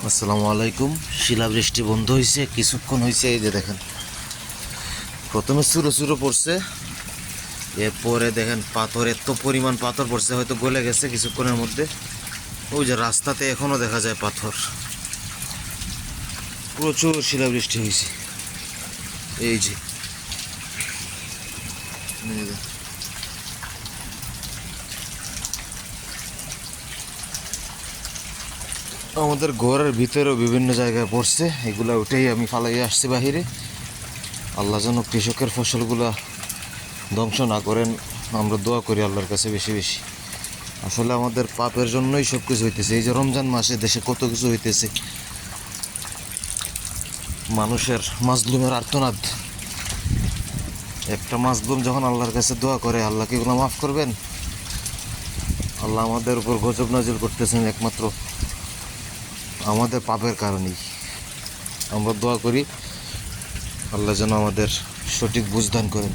আসসালামু আলাইকুম। শিলাবৃষ্টি বন্ধ হয়েছে, কিছুক্ষণ হয়েছে। এই যে দেখেন, প্রথমে চুরো চুরো পড়ছে, এরপরে দেখেন পাথর, এত পরিমাণ পাথর পড়ছে, হয়তো গলে গেছে কিছুক্ষণের মধ্যে। ওই যে রাস্তাতে এখনো দেখা যায় পাথর। প্রচুর শিলাবৃষ্টি হয়েছে। এই যে এই যে। আমাদের ঘরের ভিতরেও বিভিন্ন জায়গায় পড়ছে, এগুলা উঠেই আমি ফালাইয়ে আসছি বাহিরে। আল্লাহ যেন কৃষকের ফসলগুলা ধ্বংস না করেন, আমরা দোয়া করি আল্লাহর কাছে বেশি বেশি। আসলে আমাদের পাপের জন্যই সব কিছু হইতেছে। এই যে রমজান মাসে দেশে কত কিছু হইতেছে, মানুষের মাজলুমের আর্তনাদ। একটা মাজলুম যখন আল্লাহর কাছে দোয়া করে, আল্লাহ কি এগুলো মাফ করবেন? আল্লাহ আমাদের উপর গজব নাজিল করতেছেন একমাত্র আমাদের পাপের কারণেই। আমরা দোয়া করি আল্লাহ যেন আমাদের সঠিক বুঝ দান করেন।